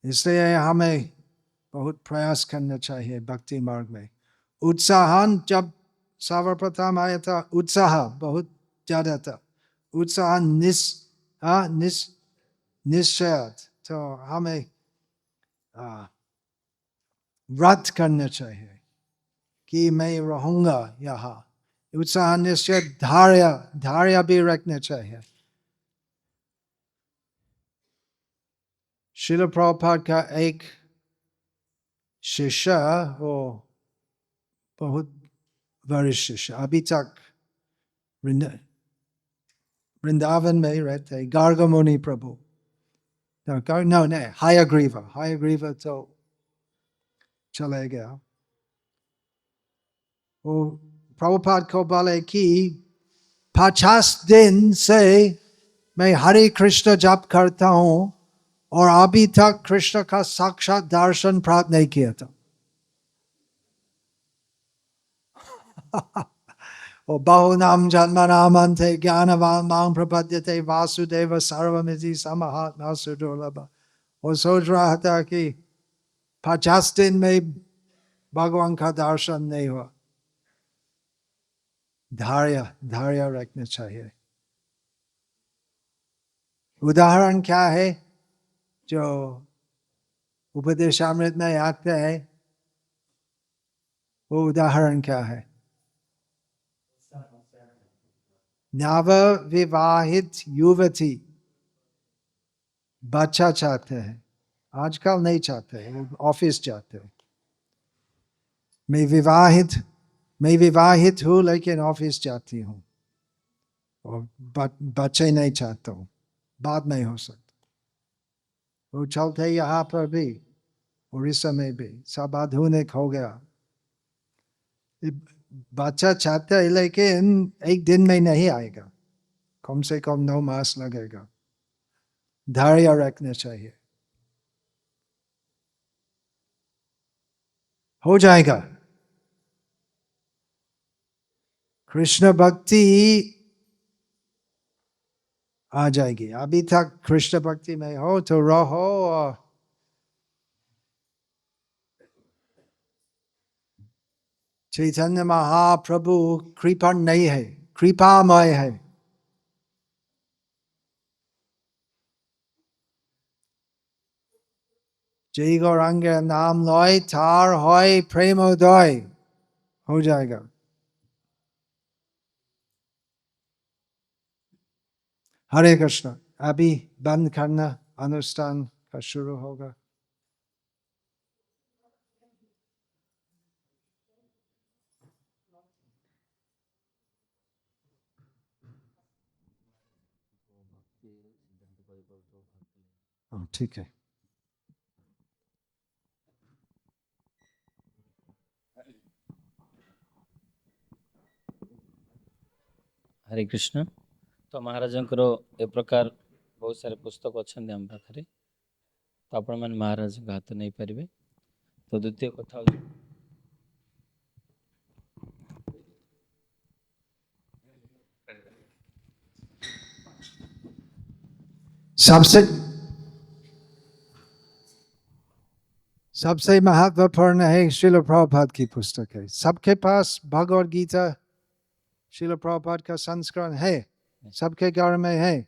इसलिए हमें बहुत प्रयास करना चाहिए भक्ति मार्ग में। उत्साहन जब सर्वप्रथम आया था, उत्साह बहुत ज्यादा था, उत्साह निश्चय, तो हमें व्रत करना चाहिए कि मैं रहूंगा यहाँ। उत्साह निश्चय, धार्य भी रखना चाहिए। श्रील प्रभुपाद का एक शिष्य, वो बहुत वरिष्ठ शिष्य, अभी तक वृंदावन में रहते, गार्ग मुनि प्रभु, नहीं हयग्रीव तो चले गया। वो प्रभुपाद को बोले कि 50 दिन से मैं हरे कृष्ण जाप करता हूँ और अभी तक कृष्ण का साक्षात दर्शन प्राप्त नहीं किया था। और बहुनाम जन्मनामन्ते ज्ञानवान मां प्रपद्यते वासुदेव सर्वमिति समहात्मा सुदुर्लभ। और सोच रहा था कि 50 दिन में भगवान का दर्शन नहीं हुआ। धैर्य रखना चाहिए। उदाहरण क्या है जो उपदेशामृत में आते हैं, वो उदाहरण क्या है? नव विवाहित युवती बच्चा चाहते हैं, आजकल नहीं चाहते हैं, वो ऑफिस जाते हैं। मैं विवाहित हूँ लेकिन ऑफिस जाती हूँ, और बच्चे नहीं चाहता हूँ, बाद में हो सकता। वो चलते यहाँ पर भी, उड़ीसा में भी सब आधुनिक हो गया। बच्चा चाहता है लेकिन एक दिन में नहीं आएगा, कम से कम 9 मास लगेगा। धैर्य रखना चाहिए, हो जाएगा। कृष्ण भक्ति आ जाएगी। अभी तक कृष्ण भक्ति में हो तो रहो, और चैतन्य महाप्रभु कृपा नहीं है, कृपामय है। जय गौरांग नाम लय थार होय प्रेमोदय, हो जाएगा। हरे कृष्ण। अभी बंद करना, अनुष्ठान का शुरू होगा। हाँ, ठीक है। हरे कृष्ण। तो महाराजंकर ए प्रकार बहुत सारे पुस्तक अच्छे आम पाखे, तो आपण मैंने महाराज हाथ नहीं पारे। तो द्वितीय कथा सबसे सबसे महत्वपूर्ण है श्रील प्रभुपाद की पुस्तक है। सबके पास भगवद गीता श्रील प्रभुपाद का संस्करण है, सबके घर में है,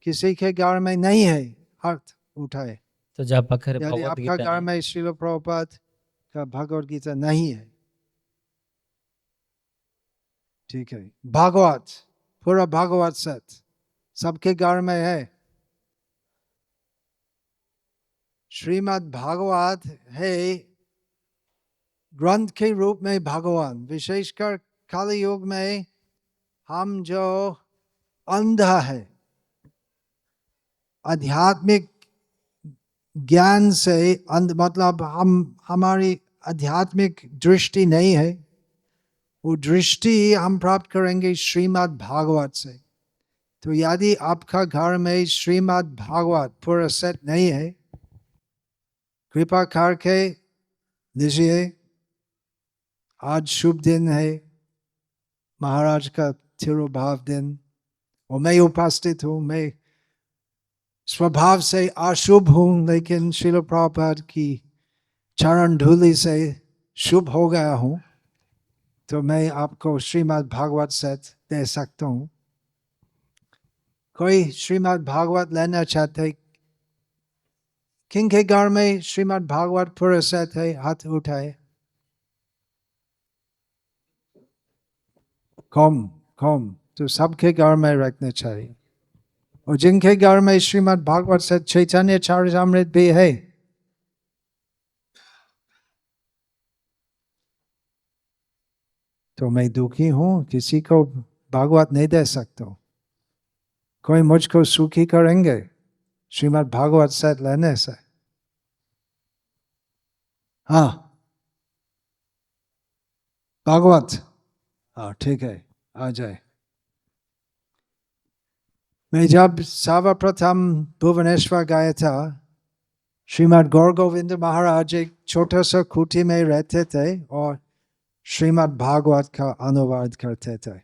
किसी के घर में नहीं है, हाथ उठाए। तो जहाँ पाखे यदि भगवद आपका गीता घर नहीं, में श्रील प्रभुपाद का भगवद गीता नहीं है, ठीक है। भागवत, पूरा भागवत सेट सबके घर में है। श्रीमद् भागवत है ग्रंथ के रूप में भगवान, विशेषकर कलि युग में हम जो अंधा है, आध्यात्मिक ज्ञान से अंध, मतलब हमारी आध्यात्मिक दृष्टि नहीं है, वो दृष्टि हम प्राप्त करेंगे श्रीमद् भागवत से। तो यदि आपका घर में श्रीमद् भागवत पूरा सेट नहीं है, कृपा करके लीजिए। आज शुभ दिन है, महाराज का तिरुभाव दिन, और मैं उपस्थित हूँ। मैं स्वभाव से अशुभ हूँ, लेकिन श्रील प्रभुपाद की चरण धूलि से शुभ हो गया हूँ, तो मैं आपको श्रीमद् भागवत सेट दे सकता हूँ। कोई श्रीमद् भागवत लेना चाहते, किनके घर में श्रीमद् भागवत पूरा सेट है, हाथ उठाए। कम तो सबके घर में रखना चाहिए। और जिनके घर में श्रीमद् भागवत से चैतन्य चरितामृत भी है, तो मैं दुखी हूँ, किसी को भागवत नहीं दे सकता। कोई मुझको सुखी करेंगे श्रीमद् भागवत सेट लेने से। हाँ, भागवत, हाँ ठीक है, आ जाए। मैं जब सर्वप्रथम भुवनेश्वर गया था, श्रीमद् गौर गोविंद महाराज एक छोटा सा कुटी में रहते थे और श्रीमद् भागवत का अनुवाद करते थे।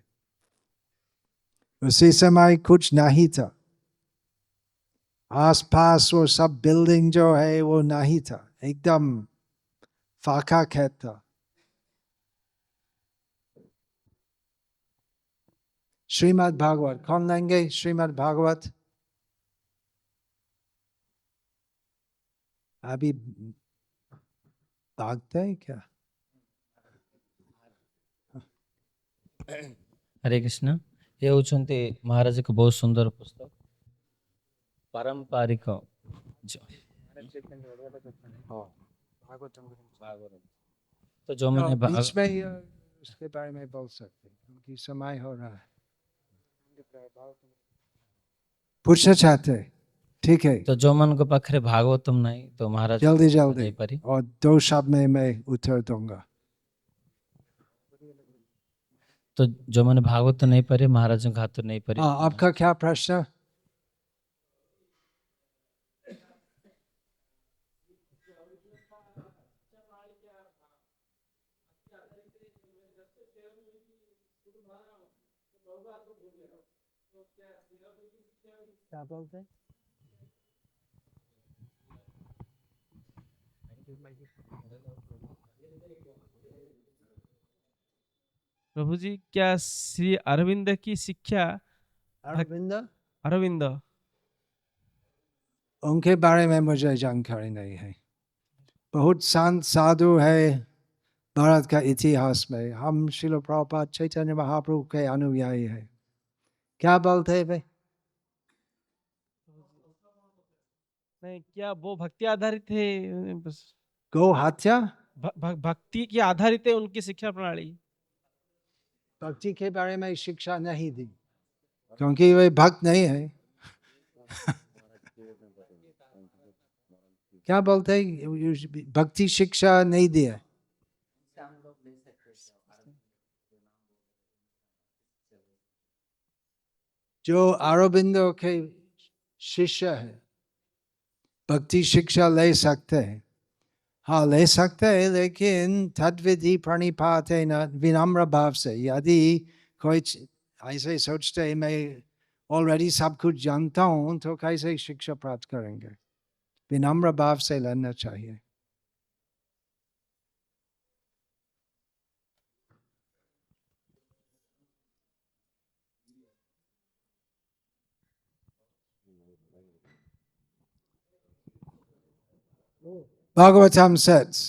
उसी समय कुछ नहीं था, आसपास वो सब बिल्डिंग जो है वो नहीं था, एकदम फाका खेत था। श्रीमद् भागवत कौन लेंगे? श्रीमद् भागवत अभी भागते हैं क्या? हरे कृष्ण। ये होचंते महाराज को बहुत सुंदर पुस्तक पारंपरिक भागवत। तो जो मैंने बीच में उसके बारे में बोल सकते हैं क्योंकि समय हो रहा है। पूछना चाहते, ठीक है। तो जो मन को पाखरे भागवतम नहीं, तो महाराज जल्दी नहीं जल्दी, पारी। और 2 शब्द में मैं उत्तर दूंगा। तो जो मैंने भागवत नहीं पारे, महाराज का हाथ नहीं पारे। हाँ, आपका क्या प्रश्न? क्या बोलते हैं? प्रभु जी, क्या श्री अरविंद की शिक्षा, अरविंद उनके बारे में मुझे जानकारी नहीं है। बहुत संत साधु है भारत का इतिहास में। हम श्रील प्रभुपाद चैतन्य महाप्रभु के अनुयायी है। क्या बोलते हैं भाई? नहीं, क्या वो भक्ति आधारित है? बस गौ हत्या भक्ति की आधारित है उनकी शिक्षा प्रणाली। भक्ति के बारे में शिक्षा नहीं दी, क्योंकि वे भक्त नहीं है। क्या बोलते हैं, भक्ति शिक्षा नहीं दिया। जो अरविंदो के शिष्य है भक्ति शिक्षा ले सकते हैं, हाँ ले सकते हैं, लेकिन तद्विधि प्रणिपात है न विनम्र भाव से। यदि कोई ऐसे सोचते हैं मैं ऑलरेडी सब कुछ जानता हूँ तो कैसे शिक्षा प्राप्त करेंगे, विनम्र भाव से लेना चाहिए। भागवतम सेट्स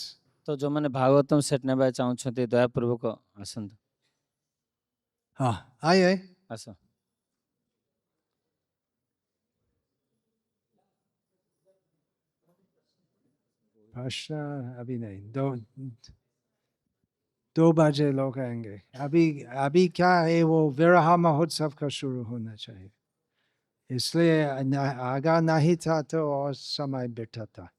तो जो मैंने भागवतम सेट नेबा चाहूँगी दयापूर्वक आसतु। हाँ आइए। आस प्रश्न अभी नहीं, 2 बजे लोग आएंगे। अभी क्या है वो विरह महोत्सव का शुरू होना चाहिए, इसलिए आगा नहीं था तो और समय बैठा था।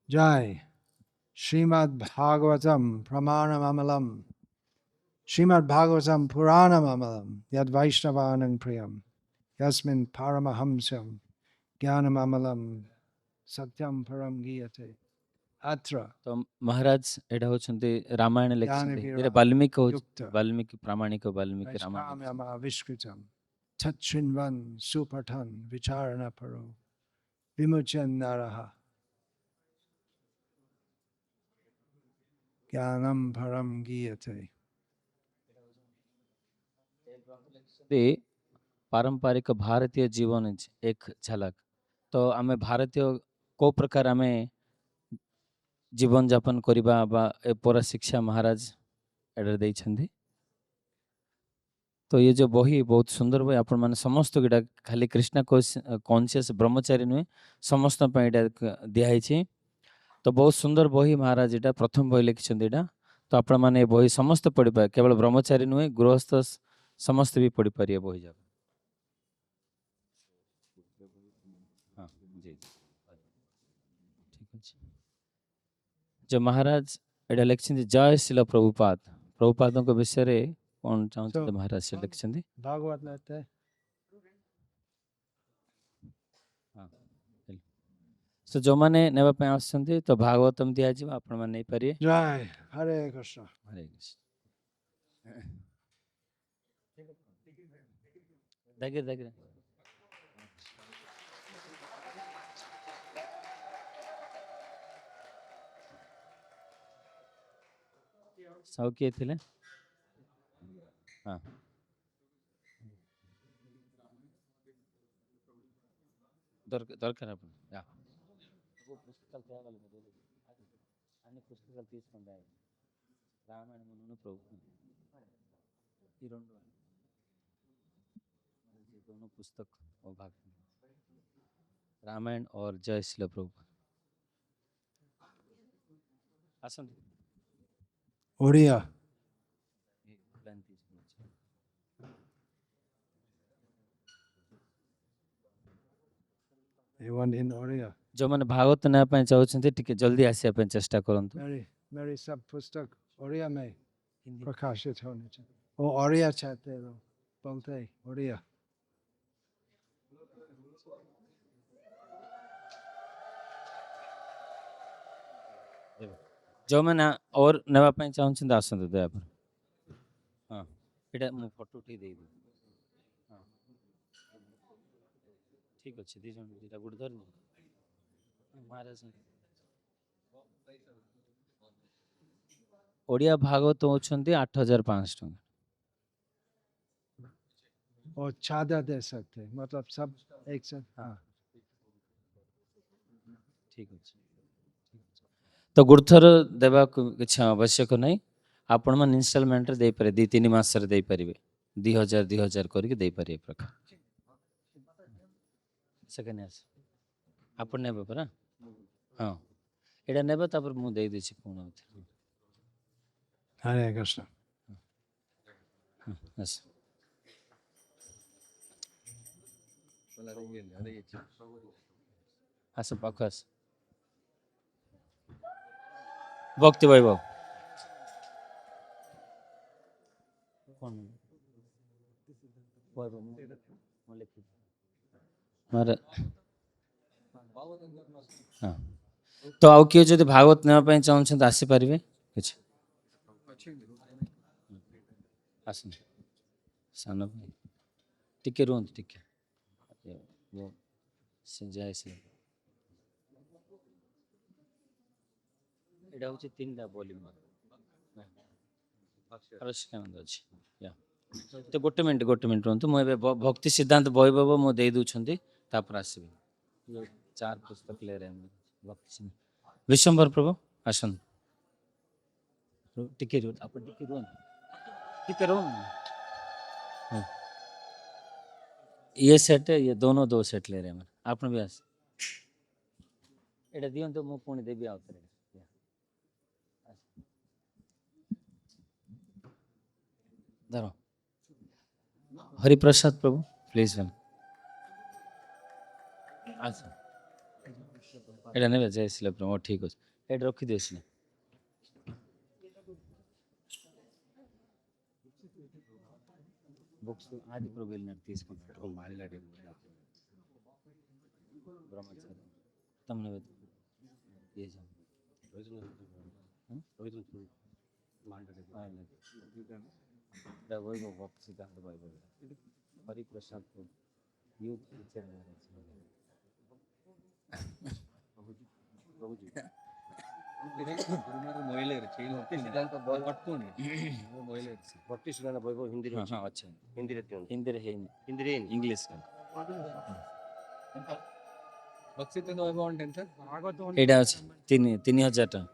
जय श्रीमद् भागवतम प्रमाणममलम, श्रीमद् भागवतम पुराणममलम, यद वैष्णवानं प्रियम, यस्मिन् परमहंसं ज्ञानममलम सत्यम परम गीयते। अत्र तो महाराज एटा होचंती रामायण लिखिसंती ज्ञानविराम एटा वाल्मीकि युक्त वाल्मीकि प्रामाणिक वाल्मीकि रामायण वैष्काम्यमाविष्कृतं तच्छृण्वन् सुपठन् विचारणपरो विमुच्यन् नरः ज्ञानं परम गीयते। ते पारंपरिक भारतीय जीवन एक झलक। तो आमे भारतीय को प्रकार आमे जीवन यापन करिबा बा ए पूरा शिक्षा महाराज एडर देइछन्ती। तो ये जो बही बहुत सुंदर बही आपण माने समस्त गिटा खाली कृष्ण कॉन्शियस ब्रह्मचारी नुहे समस्त पे एटा दिया है। तो बहुत सुंदर बही महाराज एटा प्रथम बही लिखिछन्ती एटा। तो आपण माने बही समस्त पढ़ी पाए, केवल ब्रह्मचारी नुहे गृहस्थ समस्त भी पढ़ी पारिए बही जा। हाँ जी ठीक अछि। जो महाराज एटा लिखिछन्ती जय श्रील प्रभुपाद, प्रभुपादों के विषय रे कौन चाहते So, महाराज से लिखिछन्ती। भागवत लेते हैं। हाँ सो जो माने नेबा पे आछन्ती तो भागवतम दिया जिबा, आपण माने नै पारिए। जय हरे कृष्ण। हरे कृष्ण। देखिए देखिए सब किए थिले। हाँ दरकार आपण या वो पुस्तकाल తేగలము అన్ని పుస్తకాలు తీసుకుంటా రామాయణం మును ప్రభు ఈ రెండు दोनों पुस्तक और भाग रामायण और जय श्री प्रभु आसन ओडिया Anyone in Oriya? जो मैंने भागवत नया पे चाहते टिके जल्दी आसिया पे चेष्टा करंतु। मेरी सब पुस्तक ओडिया में प्रकाशित होने चाहिए। वो ओडिया चाहते लोग बोलते हैं ओडिया। जो मैंने और नवा पे चाहूँ आसन दया पर। हाँ एटा मु फोटो उठी दे दे। हाँ ठीक अच्छे दी जन जेटा गुड धर महाराज ओडिया भागवत होचंती 8500 टंका और चादर दे सकते हैं, मतलब सब एक साथ। हाँ ठीक अच्छे। तो गुड़थर देवा किछ आवश्यक नहीं, आपण मन इंस्टॉलमेंट रे दे पारे 2-3 मास रे दे परिबे 2000 करके दे पारे प्रकार सेकंड इयर्स आपण ने परा। हाँ एटा नेबा तापर मु देई देछि पुन आउथि Hare Krishna. आस आस पाखस भक्ति वैभव कौन वैभव ମୁଁ ଲେଖିଛି ମାରେ ହଁ ତ ଆଉ କିଏ ଯଦି ଭାଗବତ ନେବା ପାଇଁ ଚାହୁଁଛନ୍ତି ଆସିପାରିବେ କିଛି ଆସନ୍ତୁ ସାନ ଭାଇ ଟିକେ ରୁହନ୍ତୁ ଟିକେ ସେ ଯାଏ ସେ ଏଇଟା ହେଉଛି ତିନିଟା ବୋଲିଂ ରସିକାନନ୍ଦ ଅଛି ତ ଗୋଟେ ମିନିଟ୍ ରୁହନ୍ତୁ ମୁଁ ଏବେ ଭକ୍ତି ସିଦ୍ଧାନ୍ତ ବୈଭବ ମୁଁ ଦେଇ ଦେଉଛନ୍ତି ତାପରେ ଆସିବି ଚାର ପୁସ୍ତକ ଲେରେ ଭକ୍ତି ବିଶ୍ୱମ୍ବର ପ୍ରଭୁ ଆସନ୍ତୁ ଟିକେ ରୁହ ଆପଣ ଟିକେ ରୁହନ୍ତୁ ये सेट है ये दोनों 2 सेट ले रहे हैं ଆପଣ ବି ଆସ ଏଇଟା ଦିଅନ୍ତୁ ମୁଁ ପୁଣି ଦେବି ଆଉ ଥରେ ଧର हरिप्रसाद प्रभु प्लीज आस एटा नेबे जय श्री प्रभु ठीक अछि एटा रखि देछि बुक्स आदि प्रभु ने తీసుకుంటారు మాట్లాడే బ్రహ్మచారి తమనే ये जान रोहित मांडे वैभव भक्त सिद्धांत वैभव हरिप्रसाद यूथ टीचर भक्ति सिद्धांत वैभव हिंदी रे हाँ अच्छा हिंदी रे दियंतु हिंदी रे हिंदी रे इंग्लिश ଏଇଟା ଅଛି 3000 ଟଙ୍କା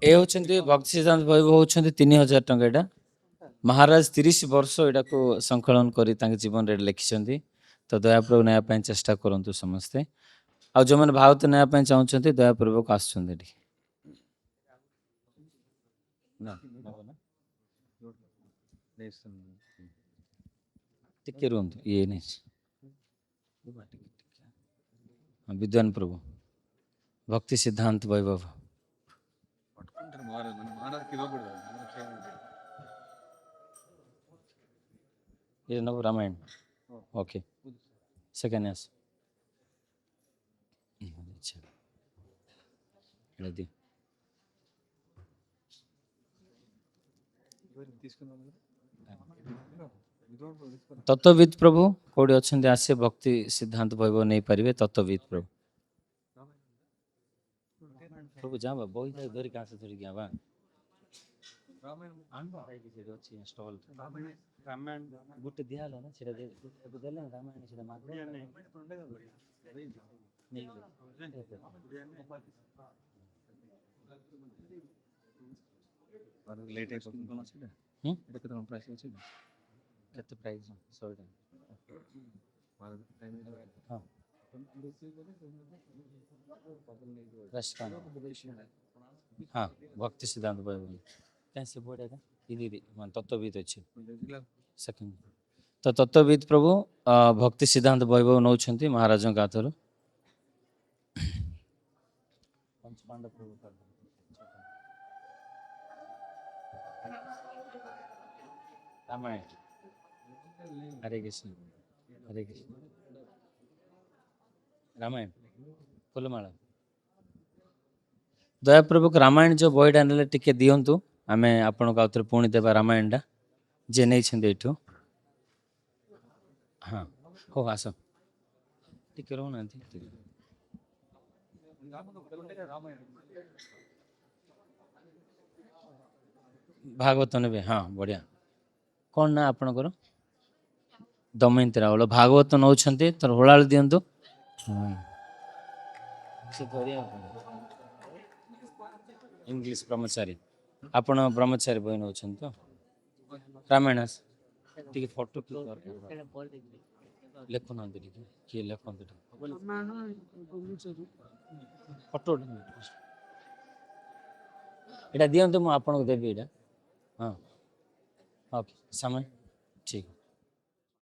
ଏ ହେଉଛନ୍ତି ଭକ୍ତି ସିଦ୍ଧାନ୍ତ ବୈଭବ ହେଉଛନ୍ତି 3000 ଟଙ୍କା ଏଇଟା ମହାରାଜ 30 ବର୍ଷ ଏଇଟାକୁ ସଂକଳନ କରି ତାଙ୍କ ଜୀବନରେ ଲେଖିଛନ୍ତି ତ ଦୟାପ୍ରଭୁ ନେବା ପାଇଁ ଚେଷ୍ଟା କରନ୍ତୁ ସମସ୍ତେ ଆଉ ଯେଉଁମାନେ ଭାଗବତ ନେବା ପାଇଁ ଚାହୁଁଛନ୍ତି ଦୟାପୂର୍ବକ ଆସୁଛନ୍ତି ଏଠି ଟିକେ ରୁହନ୍ତୁ ଇଏ ନେଇ विद्वान प्रभु भक्ति सिद्धांत वैभव ये नव रामायण ओके सेकंड यस तत्वविद प्रभु कोडी अछंती आसे भक्ति सिद्धांत वैभव नहीं पारिबे तत्वविद प्रभु प्रभु जाबा बही जाय धरि कासे धरि गयाबा रामायण आनबा आइ कि सेरो अछि इंस्टॉल रामायण गुटे दियाला ना सेरा दे देले रामायण सेरा मागले नहीं लेट है कोन अछि एटा केतना प्राइस अछि केते प्राइस 100 टका हां हाँ भक्ति सिद्धांत वैभव कैसे बोलेगा इधर मान तत्वविद अच्छे सेकंड तो तत्वविद प्रभु भक्ति सिद्धांत वैभव नौछंती महाराजों का थरो पंच पांडव प्रभु रामायण हरे कृष्ण रामायण फुलमाला दयापूर्वक रामायण जो बहीटा ने टिके दिंतु आम आपण को आउे पुणी देवा रामायणटा जे नहीं छू हाँ हो आस टिके रोना भागवत ने हाँ बढ़िया कौन ना आपणकर दमयंती रावल भागवत नौ तो होड़ा दिंतु इंग्लिश ब्रह्मचारी आपण ब्रह्मचारी बही नौ तो रामायण टी फोटो लिखुना किए लिखते ଫଟୋ ଏଇଟା ଦିଅନ୍ତୁ ମୁଁ ଆପଣଙ୍କୁ ଦେବି ଏଇଟା ହଁ ଓକେ ସମୟ ଠିକ୍